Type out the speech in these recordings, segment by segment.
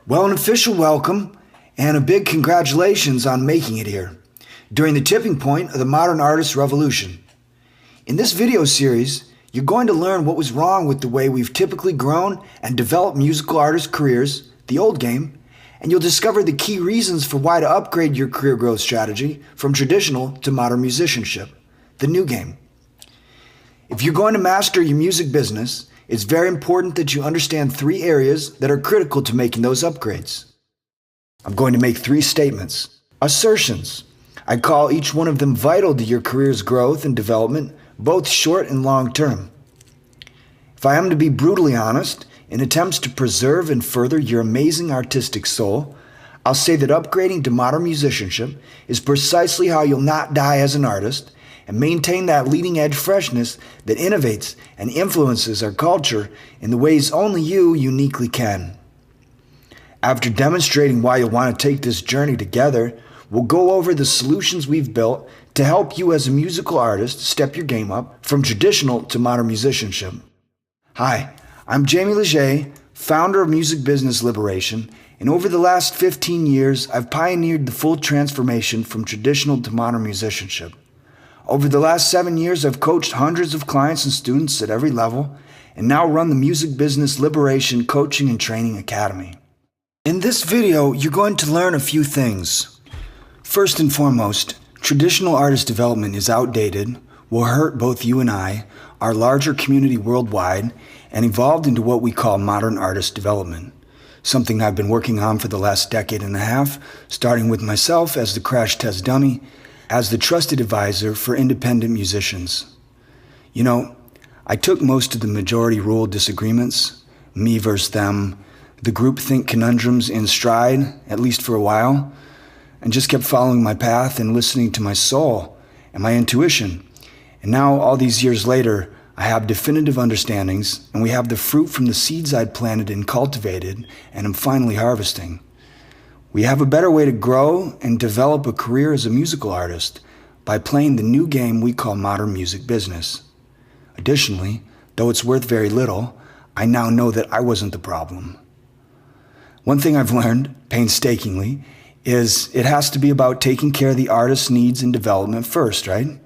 Well, an official welcome and a big congratulations on making it here during the tipping point of the modern artist revolution. In this video series, you're going to learn what was wrong with the way we've typically grown and developed musical artist careers, the old game, and you'll discover the key reasons for why to upgrade your career growth strategy from traditional to modern musicianship, the new game. If you're going to master your music business, it's very important that you understand 3 areas that are critical to making those upgrades. I'm going to make 3 statements. Assertions. I call each one of them vital to your career's growth and development, both short and long term. If I am to be brutally honest, in attempts to preserve and further your amazing artistic soul, I'll say that upgrading to modern musicianship is precisely how you'll not die as an artist and maintain that leading-edge freshness that innovates and influences our culture in the ways only you uniquely can. After demonstrating why you'll want to take this journey together, we'll go over the solutions we've built to help you as a musical artist step your game up from traditional to modern musicianship. Hi, I'm Jamie Leger, founder of Music Business Liberation, and over the last 15 years, I've pioneered the full transformation from traditional to modern musicianship. Over the last 7 years, I've coached hundreds of clients and students at every level, and now run the Music Business Liberation Coaching and Training Academy. In this video, you're going to learn a few things. First and foremost, traditional artist development is outdated, will hurt both you and I, our larger community worldwide, and evolved into what we call modern artist development. Something I've been working on for the last decade and a half, starting with myself as the crash test dummy, as the trusted advisor for independent musicians. You know, I took most of the majority rule disagreements, me versus them, the groupthink conundrums in stride, at least for a while, and just kept following my path and listening to my soul and my intuition. And now, all these years later, I have definitive understandings, and we have the fruit from the seeds I'd planted and cultivated, and am finally harvesting. We have a better way to grow and develop a career as a musical artist by playing the new game we call modern music business. Additionally, though it's worth very little, I now know that I wasn't the problem. One thing I've learned, painstakingly, is it has to be about taking care of the artist's needs and development first, right?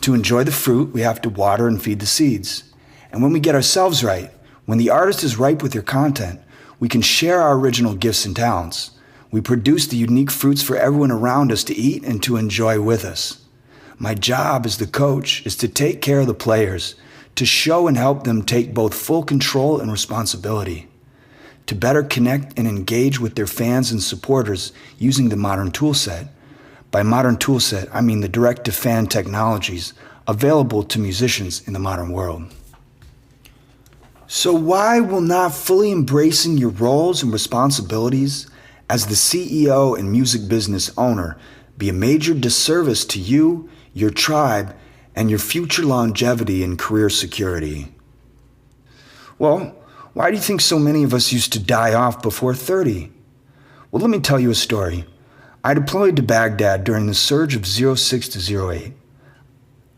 To enjoy the fruit, we have to water and feed the seeds. And when we get ourselves right, when the artist is ripe with their content, we can share our original gifts and talents. We produce the unique fruits for everyone around us to eat and to enjoy with us. My job as the coach is to take care of the players, to show and help them take both full control and responsibility, to better connect and engage with their fans and supporters using the modern toolset. By modern toolset, I mean the direct-to-fan technologies available to musicians in the modern world. So why will not fully embracing your roles and responsibilities as the CEO and music business owner be a major disservice to you, your tribe, and your future longevity and career security? Well, why do you think so many of us used to die off before 30? Well, let me tell you a story. I deployed to Baghdad during the surge of 06 to 08.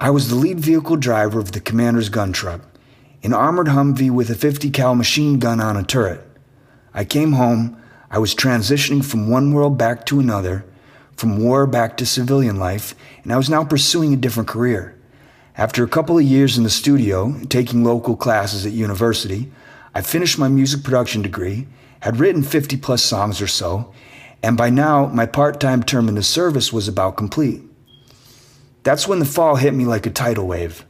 I was the lead vehicle driver of the commander's gun truck, an armored Humvee with a 50 cal machine gun on a turret. I came home. I was transitioning from one world back to another, from war back to civilian life, and I was now pursuing a different career. After a couple of years in the studio, taking local classes at university, I finished my music production degree, had written 50 plus songs or so, and by now my part-time term in the service was about complete. That's when the fall hit me like a tidal wave.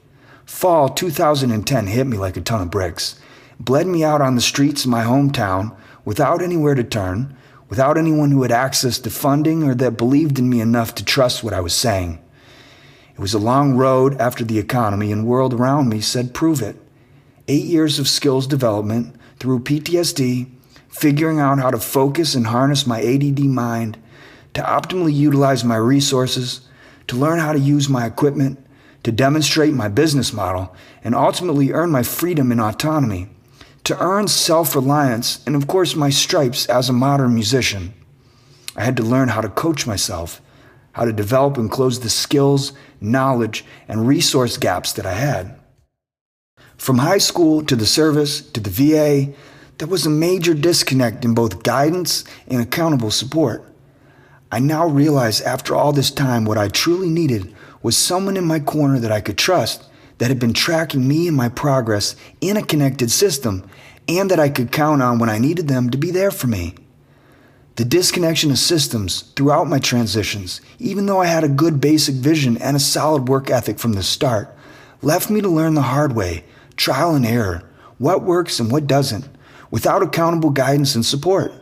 Fall 2010 hit me like a ton of bricks, bled me out on the streets of my hometown, without anywhere to turn, without anyone who had access to funding or that believed in me enough to trust what I was saying. It was a long road after the economy and world around me said, prove it. 8 years of skills development through PTSD, figuring out how to focus and harness my ADD mind, to optimally utilize my resources, to learn how to use my equipment, to demonstrate my business model, and ultimately earn my freedom and autonomy, to earn self-reliance, and of course my stripes as a modern musician. I had to learn how to coach myself, how to develop and close the skills, knowledge, and resource gaps that I had. From high school to the service to the VA, there was a major disconnect in both guidance and accountable support. I now realize after all this time what I truly needed was someone in my corner that I could trust, that had been tracking me and my progress in a connected system, and that I could count on when I needed them to be there for me. The disconnection of systems throughout my transitions, even though I had a good basic vision and a solid work ethic from the start, left me to learn the hard way, trial and error, what works and what doesn't, without accountable guidance and support.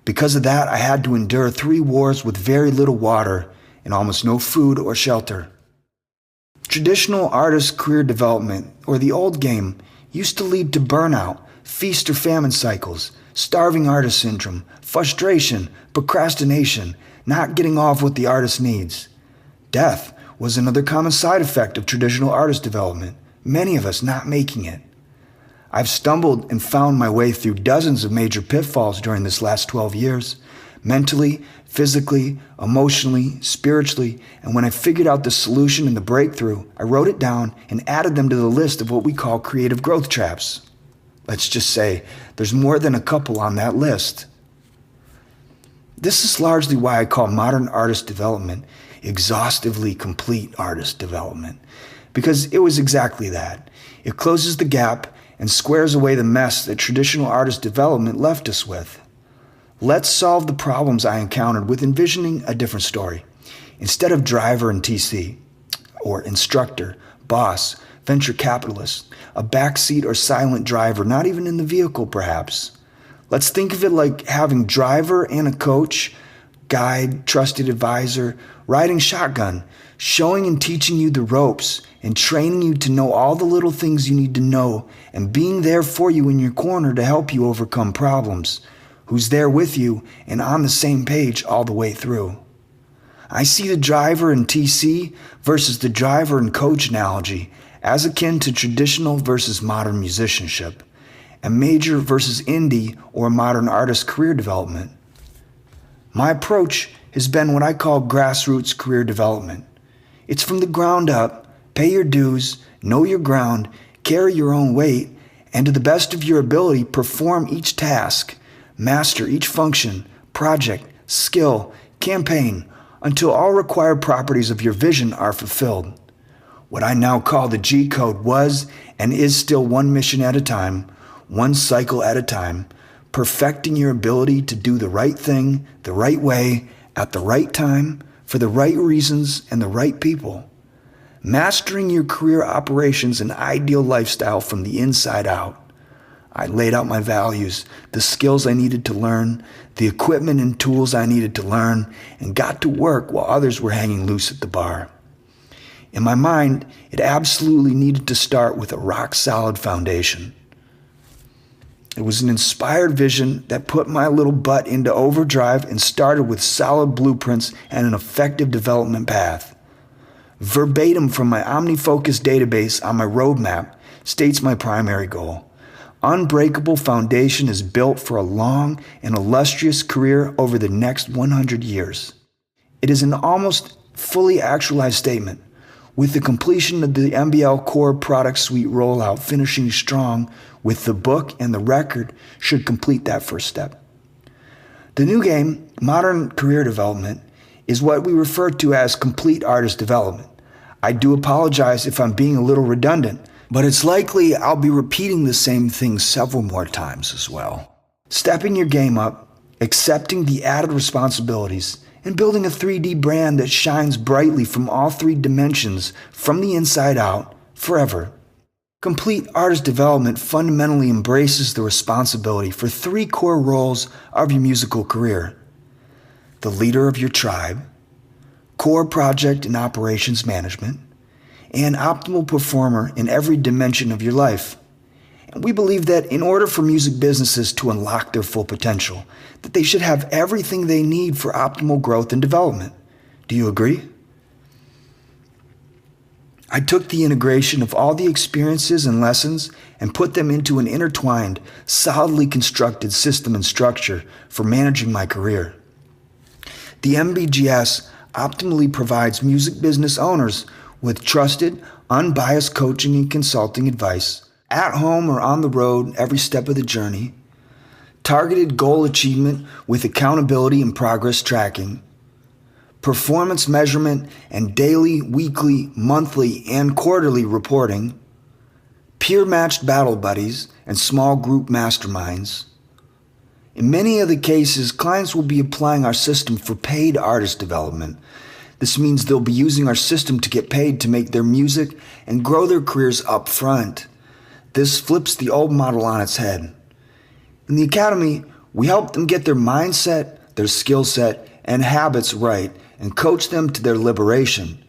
Because of that, I had to endure 3 wars with very little water and almost no food or shelter. Traditional artist career development, or the old game, used to lead to burnout, feast or famine cycles, starving artist syndrome, frustration, procrastination, not getting off what the artist needs. Death was another common side effect of traditional artist development, many of us not making it. I've stumbled and found my way through dozens of major pitfalls during this last 12 years, mentally, physically, emotionally, spiritually, and when I figured out the solution and the breakthrough, I wrote it down and added them to the list of what we call creative growth traps. Let's just say there's more than a couple on that list. This is largely why I call modern artist development exhaustively complete artist development, because it was exactly that. It closes the gap and squares away the mess that traditional artist development left us with. Let's solve the problems I encountered with envisioning a different story. Instead of driver and TC, or instructor, boss, venture capitalist, a backseat or silent driver, not even in the vehicle perhaps. Let's think of it like having driver and a coach, guide, trusted advisor, riding shotgun, showing and teaching you the ropes and training you to know all the little things you need to know and being there for you in your corner to help you overcome problems, who's there with you and on the same page all the way through. I see the driver and TC versus the driver and coach analogy as akin to traditional versus modern musicianship, and major versus indie or modern artist career development. My approach has been what I call grassroots career development. It's from the ground up, pay your dues, know your ground, carry your own weight, and to the best of your ability, perform each task, master each function, project, skill, campaign, until all required properties of your vision are fulfilled. What I now call the G Code was and is still one mission at a time, one cycle at a time, perfecting your ability to do the right thing, the right way, at the right time, for the right reasons and the right people. Mastering your career operations and ideal lifestyle from the inside out. I laid out my values, the skills I needed to learn, the equipment and tools I needed to learn, and got to work while others were hanging loose at the bar. In my mind, it absolutely needed to start with a rock-solid foundation. It was an inspired vision that put my little butt into overdrive and started with solid blueprints and an effective development path. Verbatim from my OmniFocus database on my roadmap states my primary goal. Unbreakable foundation is built for a long and illustrious career over the next 100 years. It is an almost fully actualized statement, with the completion of the MBL Core Product Suite rollout finishing strong with the book and the record should complete that first step. The new game, modern career development, is what we refer to as complete artist development. I do apologize if I'm being a little redundant, but it's likely I'll be repeating the same thing several more times as well. Stepping your game up, accepting the added responsibilities, and building a 3D brand that shines brightly from all 3 dimensions, from the inside out, forever. Complete artist development fundamentally embraces the responsibility for 3 core roles of your musical career: the leader of your tribe, core project and operations management, and optimal performer in every dimension of your life. And we believe that in order for music businesses to unlock their full potential, that they should have everything they need for optimal growth and development. Do you agree? I took the integration of all the experiences and lessons and put them into an intertwined, solidly constructed system and structure for managing my career. The MBGS optimally provides music business owners with trusted, unbiased coaching and consulting advice, at home or on the road every step of the journey, targeted goal achievement with accountability and progress tracking, performance measurement and daily, weekly, monthly, and quarterly reporting, peer-matched battle buddies and small group masterminds. In many of the cases, clients will be applying our system for paid artist development. This means they'll be using our system to get paid to make their music and grow their careers up front. This flips the old model on its head. In the Academy, we help them get their mindset, their skill set, and habits right and coach them to their liberation,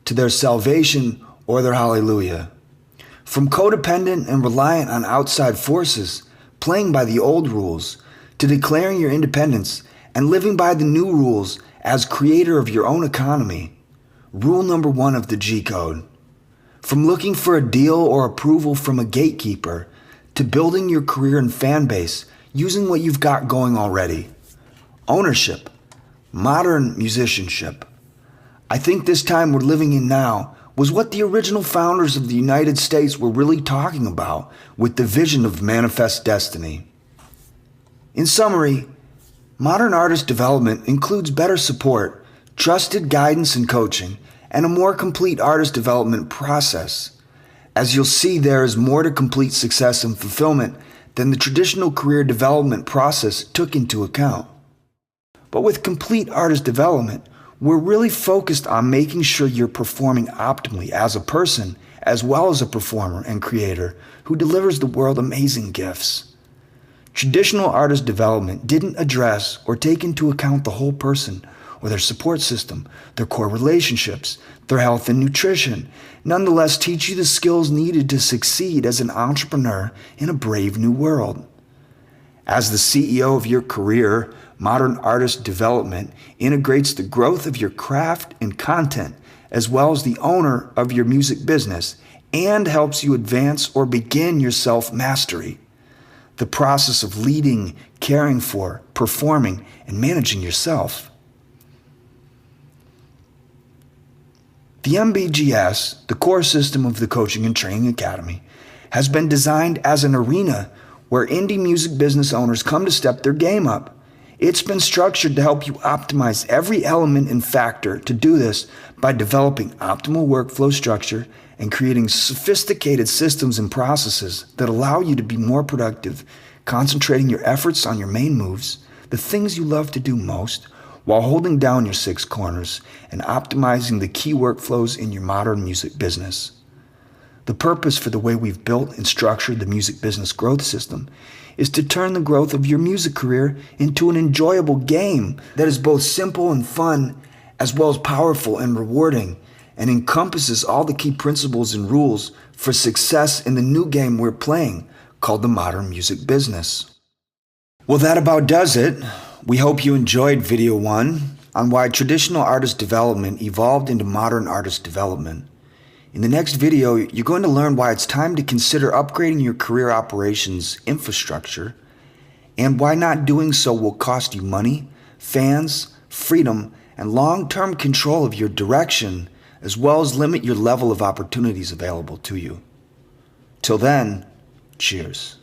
to their salvation, or their hallelujah. From codependent and reliant on outside forces, playing by the old rules, to declaring your independence and living by the new rules as creator of your own economy. Rule number 1 of the G Code. From looking for a deal or approval from a gatekeeper, to building your career and fan base using what you've got going already. Ownership. Modern musicianship. I think this time we're living in now was what the original founders of the United States were really talking about with the vision of Manifest Destiny. In summary, modern artist development includes better support, trusted guidance and coaching, and a more complete artist development process. As you'll see, there is more to complete success and fulfillment than the traditional career development process took into account. But with complete artist development, we're really focused on making sure you're performing optimally as a person, as well as a performer and creator who delivers the world amazing gifts. Traditional artist development didn't address or take into account the whole person or their support system, their core relationships, their health and nutrition, nonetheless teach you the skills needed to succeed as an entrepreneur in a brave new world. As the CEO of your career, modern artist development integrates the growth of your craft and content, as well as the owner of your music business, and helps you advance or begin your self-mastery. The process of leading, caring for, performing, and managing yourself. The MBGS, the core system of the Coaching and Training Academy, has been designed as an arena where indie music business owners come to step their game up. It's been structured to help you optimize every element and factor to do this by developing optimal workflow structure and creating sophisticated systems and processes that allow you to be more productive, concentrating your efforts on your main moves, the things you love to do most, while holding down your 6 corners and optimizing the key workflows in your modern music business. The purpose for the way we've built and structured the music business growth system is to turn the growth of your music career into an enjoyable game that is both simple and fun, as well as powerful and rewarding, and encompasses all the key principles and rules for success in the new game we're playing, called the modern music business. Well, that about does it. We hope you enjoyed video 1 on why traditional artist development evolved into modern artist development. In the next video, you're going to learn why it's time to consider upgrading your career operations infrastructure and why not doing so will cost you money, fans, freedom, and long-term control of your direction, as well as limit your level of opportunities available to you. Till then, cheers.